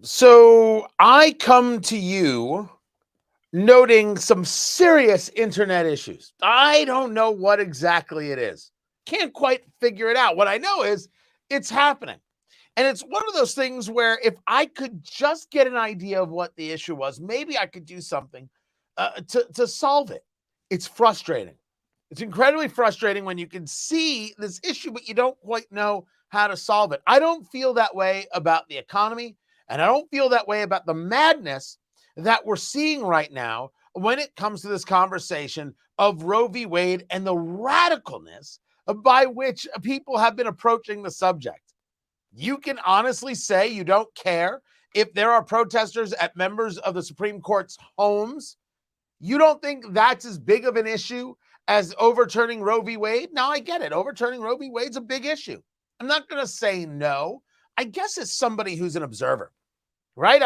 So I come to you noting some serious internet issues. I don't know what exactly it is. Can't quite figure it out. What I know is it's happening. And it's one of those things where if I could just get an idea of what the issue was, maybe I could do something to solve it. It's frustrating. It's incredibly frustrating when you can see this issue, but you don't quite know how to solve it. I don't feel that way about the economy, and I don't feel that way about the madness that we're seeing right now when it comes to this conversation of Roe v. Wade and the radicalness by which people have been approaching the subject. You can honestly say you don't care if there are protesters at members of the Supreme Court's homes. You don't think that's as big of an issue as overturning Roe v. Wade? Now, I get it. Overturning Roe v. Wade's a big issue. I'm not going to say no. I guess as somebody who's an observer, right?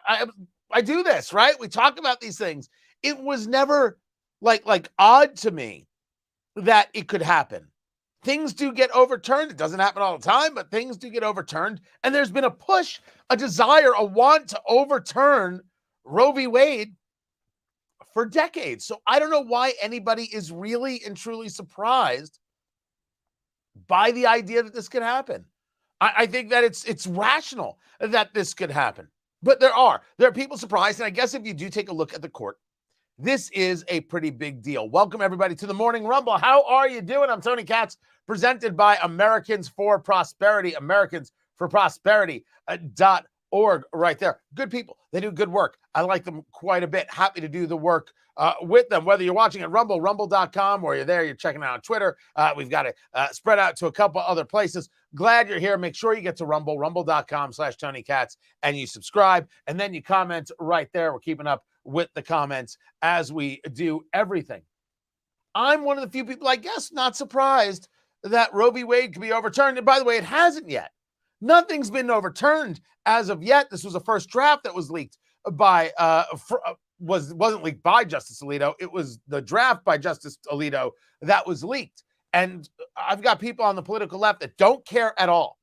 I, I do this, right? We talk about these things. It was never like odd to me that it could happen. Things do get overturned. It doesn't happen all the time, but things do get overturned. And there's been a push, a desire, a want to overturn Roe v. Wade for decades. So I don't know why anybody is really and truly surprised by the idea that this could happen. I think that it's rational that this could happen. But there are people surprised. And I guess if you do take a look at the court, this is a pretty big deal. Welcome, everybody, to the Morning Rumble. How are you doing? I'm Tony Katz, presented by Americans for Prosperity, AmericansForProsperity.org right there. Good people. They do good work. I like them quite a bit. Happy to do the work with them, whether you're watching at rumble.com, or you're there, you're checking out on Twitter. We've got it spread out to a couple other places. Glad you're here. Make sure you get to rumble.com/Tony Katz, and you subscribe, and then you comment right there. We're keeping up with the comments as we do everything. I'm one of the few people, I guess, not surprised that Roe v. Wade could be overturned. And by the way, it hasn't yet. Nothing's been overturned as of yet. This was a first draft that was leaked by wasn't leaked by Justice Alito. It was the draft by Justice Alito that was leaked. And I've got people on the political left that don't care at all.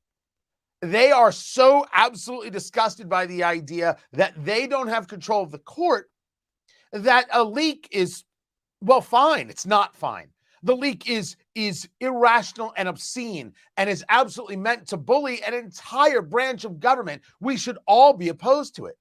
They are so absolutely disgusted by the idea that they don't have control of the court that a leak is, well, fine. It's not fine. The leak is irrational and obscene and is absolutely meant to bully an entire branch of government. We should all be opposed to it.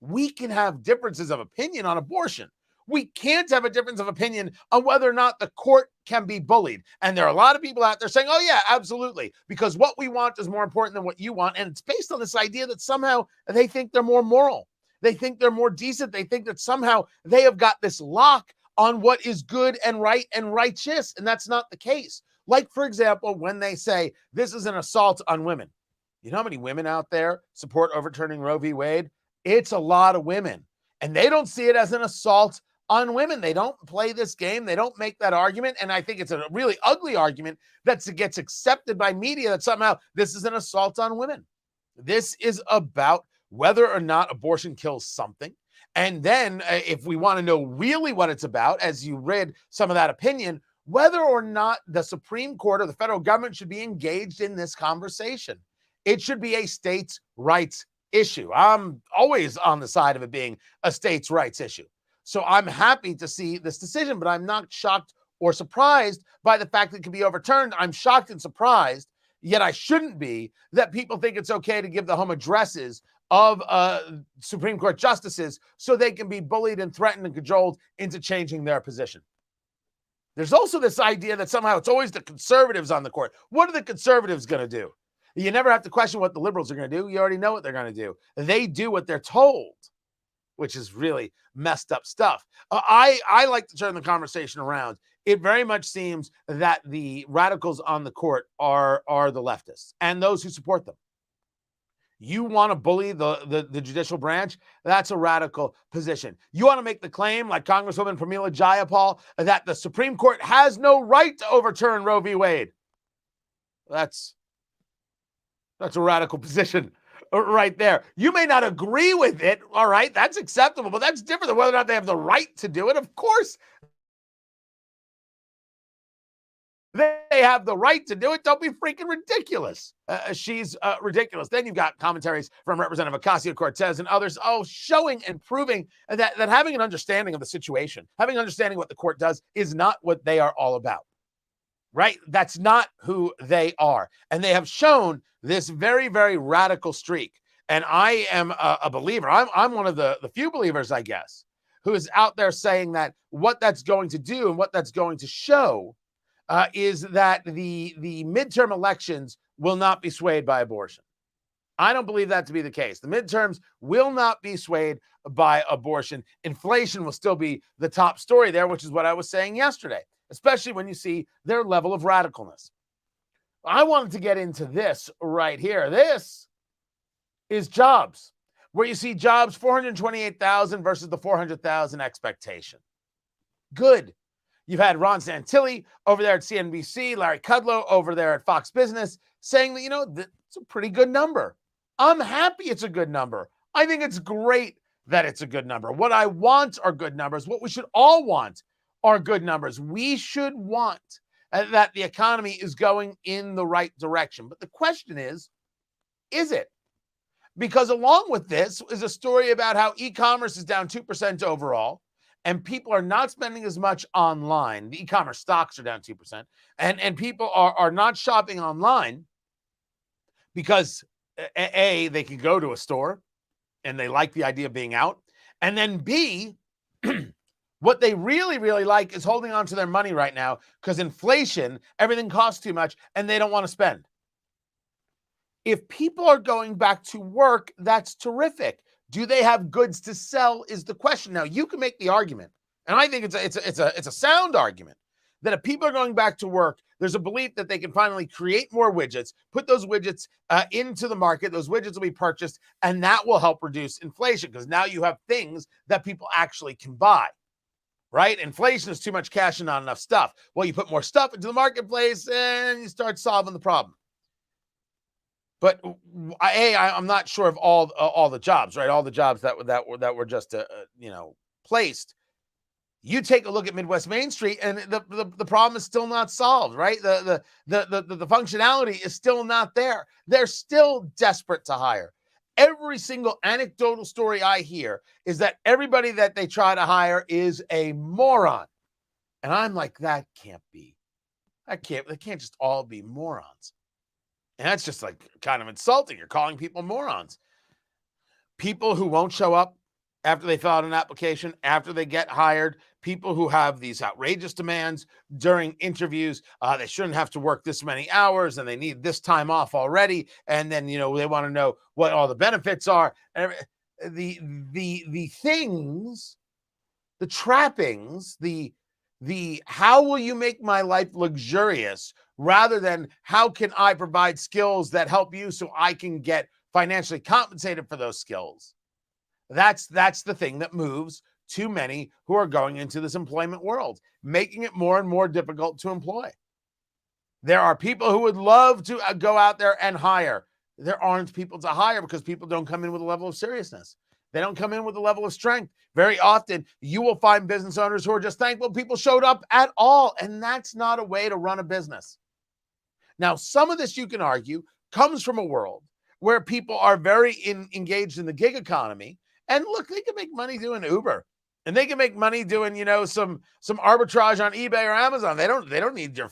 We can have differences of opinion on abortion. We can't have a difference of opinion on whether or not the court can be bullied. And there are a lot of people out there saying, oh, yeah, absolutely, because what we want is more important than what you want. And it's based on this idea that somehow they think they're more moral. They think they're more decent. They think that somehow they have got this lock on what is good and right and righteous. And that's not the case. Like, for example, when they say this is an assault on women. You know how many women out there support overturning Roe v. Wade? It's a lot of women. And they don't see it as an assault on women. They don't play this game. They don't make that argument. And I think it's a really ugly argument that gets accepted by media that somehow this is an assault on women. This is about whether or not abortion kills something. And then if we want to know really what it's about, as you read some of that opinion, whether or not the Supreme Court or the federal government should be engaged in this conversation. It should be a states' rights issue. I'm always on the side of it being a states' rights issue. So I'm happy to see this decision, but I'm not shocked or surprised by the fact that it can be overturned. I'm shocked and surprised, yet I shouldn't be, that people think it's okay to give the home addresses of Supreme Court justices so they can be bullied and threatened and cajoled into changing their position. There's also this idea that somehow it's always the conservatives on the court. What are the conservatives going to do? You never have to question what the liberals are going to do. You already know what they're going to do. They do what they're told, which is really messed up stuff. I like to turn the conversation around. It very much seems that the radicals on the court are the leftists and those who support them. You want to bully the judicial branch? That's a radical position. You want to make the claim, like Congresswoman Pramila Jayapal, that the Supreme Court has no right to overturn Roe v. Wade. That's a radical position right there. You may not agree with it, all right? That's acceptable, but that's different than whether or not they have the right to do it. Of course, They have the right to do it. Don't be freaking ridiculous. She's ridiculous. Then you've got commentaries from Representative Ocasio-Cortez and others, showing and proving that having an understanding of the situation, having an understanding what the court does is not what they are all about, right? That's not who they are. And they have shown this very, very radical streak. And I am a believer. I'm one of the few believers, I guess, who is out there saying that what that's going to do and what that's going to show is that the midterm elections will not be swayed by abortion. I don't believe that to be the case. The midterms will not be swayed by abortion. Inflation will still be the top story there, which is what I was saying yesterday, especially when you see their level of radicalness. I wanted to get into this right here. This is jobs, where you see jobs 428,000 versus the 400,000 expectation. Good. You've had Ron Santilli over there at CNBC, Larry Kudlow over there at Fox Business saying that, it's a pretty good number. I'm happy it's a good number. I think it's great that it's a good number. What I want are good numbers. What we should all want are good numbers. We should want that the economy is going in the right direction. But the question is it? Because along with this is a story about how e-commerce is down 2% overall. And people are not spending as much online. The e-commerce stocks are down 2%. And people are not shopping online because, A, they can go to a store and they like the idea of being out. And then B, what they really, really like is holding on to their money right now because inflation, everything costs too much, and they don't want to spend. If people are going back to work, that's terrific. Do they have goods to sell is the question. Now, you can make the argument, and I think it's a sound argument, that if people are going back to work, there's a belief that they can finally create more widgets, put those widgets into the market, those widgets will be purchased, and that will help reduce inflation because now you have things that people actually can buy, right? Inflation is too much cash and not enough stuff. Well, you put more stuff into the marketplace and you start solving the problem. But I'm not sure of all the jobs, right? All the jobs that were just placed. You take a look at Midwest Mainstreet, and the problem is still not solved, right? The functionality is still not there. They're still desperate to hire. Every single anecdotal story I hear is that everybody that they try to hire is a moron, and I'm like, that can't be. They can't just all be morons. And that's just like kind of insulting. You're calling people morons. People who won't show up after they fill out an application, after they get hired, people who have these outrageous demands during interviews. They shouldn't have to work this many hours and they need this time off already. And then, they want to know what all the benefits are. The things, the trappings, the how will you make my life luxurious rather than how can I provide skills that help you so I can get financially compensated for those skills. That's the thing that moves too many who are going into this employment world, making it more and more difficult to employ. There are people who would love to go out there and hire. There aren't people to hire because people don't come in with a level of seriousness. They don't come in with a level of strength. Very often, you will find business owners who are just thankful people showed up at all, and that's not a way to run a business. Now, some of this, you can argue, comes from a world where people are very engaged in the gig economy, and look, they can make money doing Uber, and they can make money doing, some arbitrage on eBay or Amazon. They don't need your,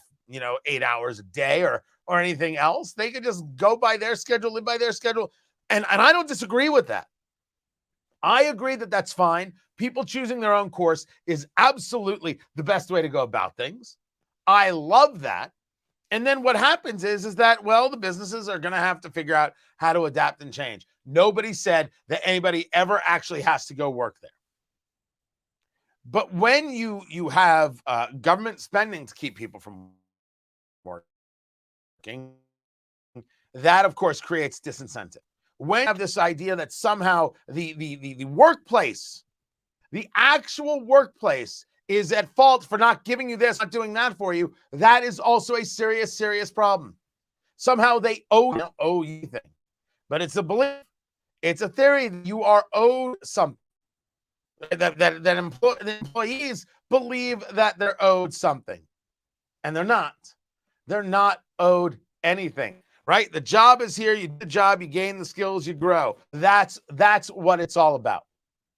8 hours a day or anything else. They can just go by their schedule, live by their schedule, and I don't disagree with that. I agree that that's fine. People choosing their own course is absolutely the best way to go about things. I love that. And then what happens is that, well, the businesses are going to have to figure out how to adapt and change. Nobody said that anybody ever actually has to go work there. But when you have government spending to keep people from working, that, of course, creates disincentive. When you have this idea that somehow the workplace, the actual workplace, is at fault for not giving you this, not doing that for you, that is also a serious, serious problem. Somehow they owe you thing. But it's a belief. It's a theory that you are owed something. The employees believe that they're owed something. And they're not. They're not owed anything, right? The job is here. You do the job, you gain the skills, you grow. That's what it's all about.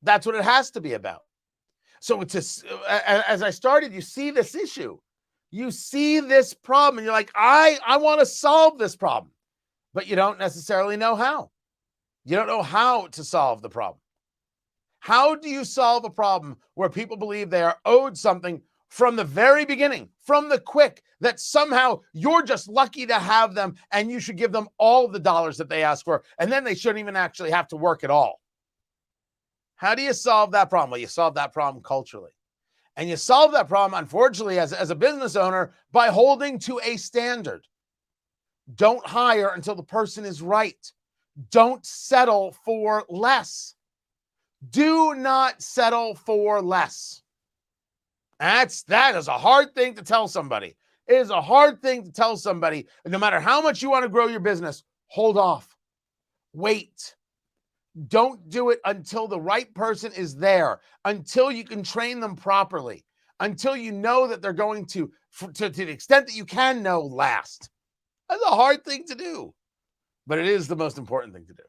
That's what it has to be about. So it's as I started, you see this issue. You see this problem, and you're like, I want to solve this problem, but you don't necessarily know how. You don't know how to solve the problem. How do you solve a problem where people believe they are owed something from the very beginning, from the quick, that somehow you're just lucky to have them and you should give them all the dollars that they ask for, and then they shouldn't even actually have to work at all? How do you solve that problem? Well, you solve that problem culturally. And you solve that problem, unfortunately, as a business owner, by holding to a standard. Don't hire until the person is right. Don't settle for less. Do not settle for less. That is a hard thing to tell somebody. It is a hard thing to tell somebody. No matter how much you want to grow your business, hold off. Wait. Don't do it until the right person is there, until you can train them properly, until you know that they're going to the extent that you can know, last. That's a hard thing to do, but it is the most important thing to do.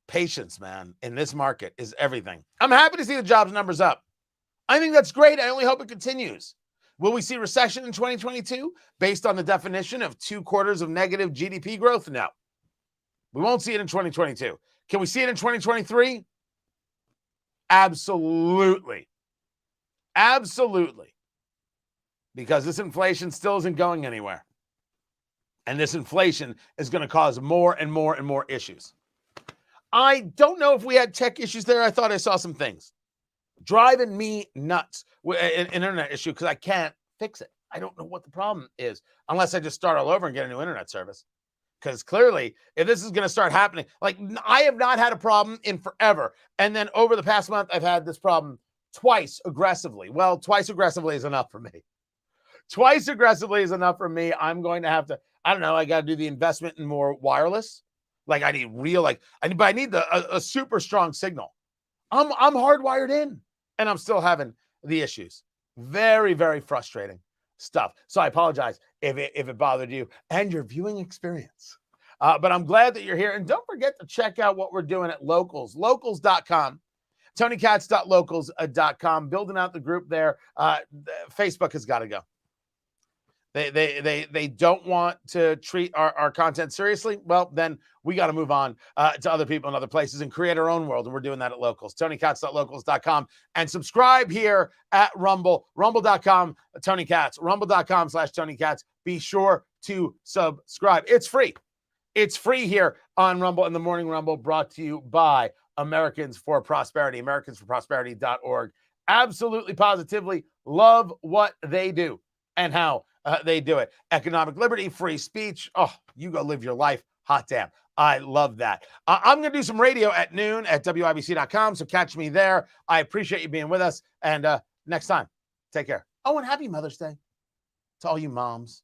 Patience, man, in this market is everything. I'm happy to see the jobs numbers up. I think that's great. I only hope it continues. Will we see recession in 2022 based on the definition of 2 quarters of negative GDP growth? No. We won't see it in 2022. Can we see it in 2023? Absolutely. Absolutely. Because this inflation still isn't going anywhere. And this inflation is going to cause more and more and more issues. I don't know if we had tech issues there. I thought I saw some things driving me nuts. An internet issue because I can't fix it. I don't know what the problem is unless I just start all over and get a new internet service. Because clearly, if this is going to start happening, like I have not had a problem in forever. And then over the past month, I've had this problem twice aggressively. Well, twice aggressively is enough for me. Twice aggressively is enough for me. I'm going to have to, I don't know, I got to do the investment in more wireless. Like I need real, but I need a super strong signal. I'm hardwired in and I'm still having the issues. Very, very frustrating stuff. So I apologize if it bothered you and your viewing experience. But I'm glad that you're here. And don't forget to check out what we're doing at Locals, locals.com, TonyKatz.locals.com, building out the group there. Facebook has got to go. They don't want to treat our content seriously. Well, then we got to move on to other people in other places and create our own world. And we're doing that at Locals, TonyKatz.locals.com, and subscribe here at Rumble, rumble.com, Tony Katz, rumble.com/Tony Katz. Be sure to subscribe. It's free. It's free here on Rumble in the Morning Rumble, brought to you by Americans for Prosperity, AmericansForProsperity.org. Absolutely, positively love what they do and how they do it. Economic liberty, free speech. Oh, you go live your life. Hot damn. I love that. I'm going to do some radio at noon at WIBC.com, so catch me there. I appreciate you being with us. And next time, take care. Oh, and happy Mother's Day to all you moms.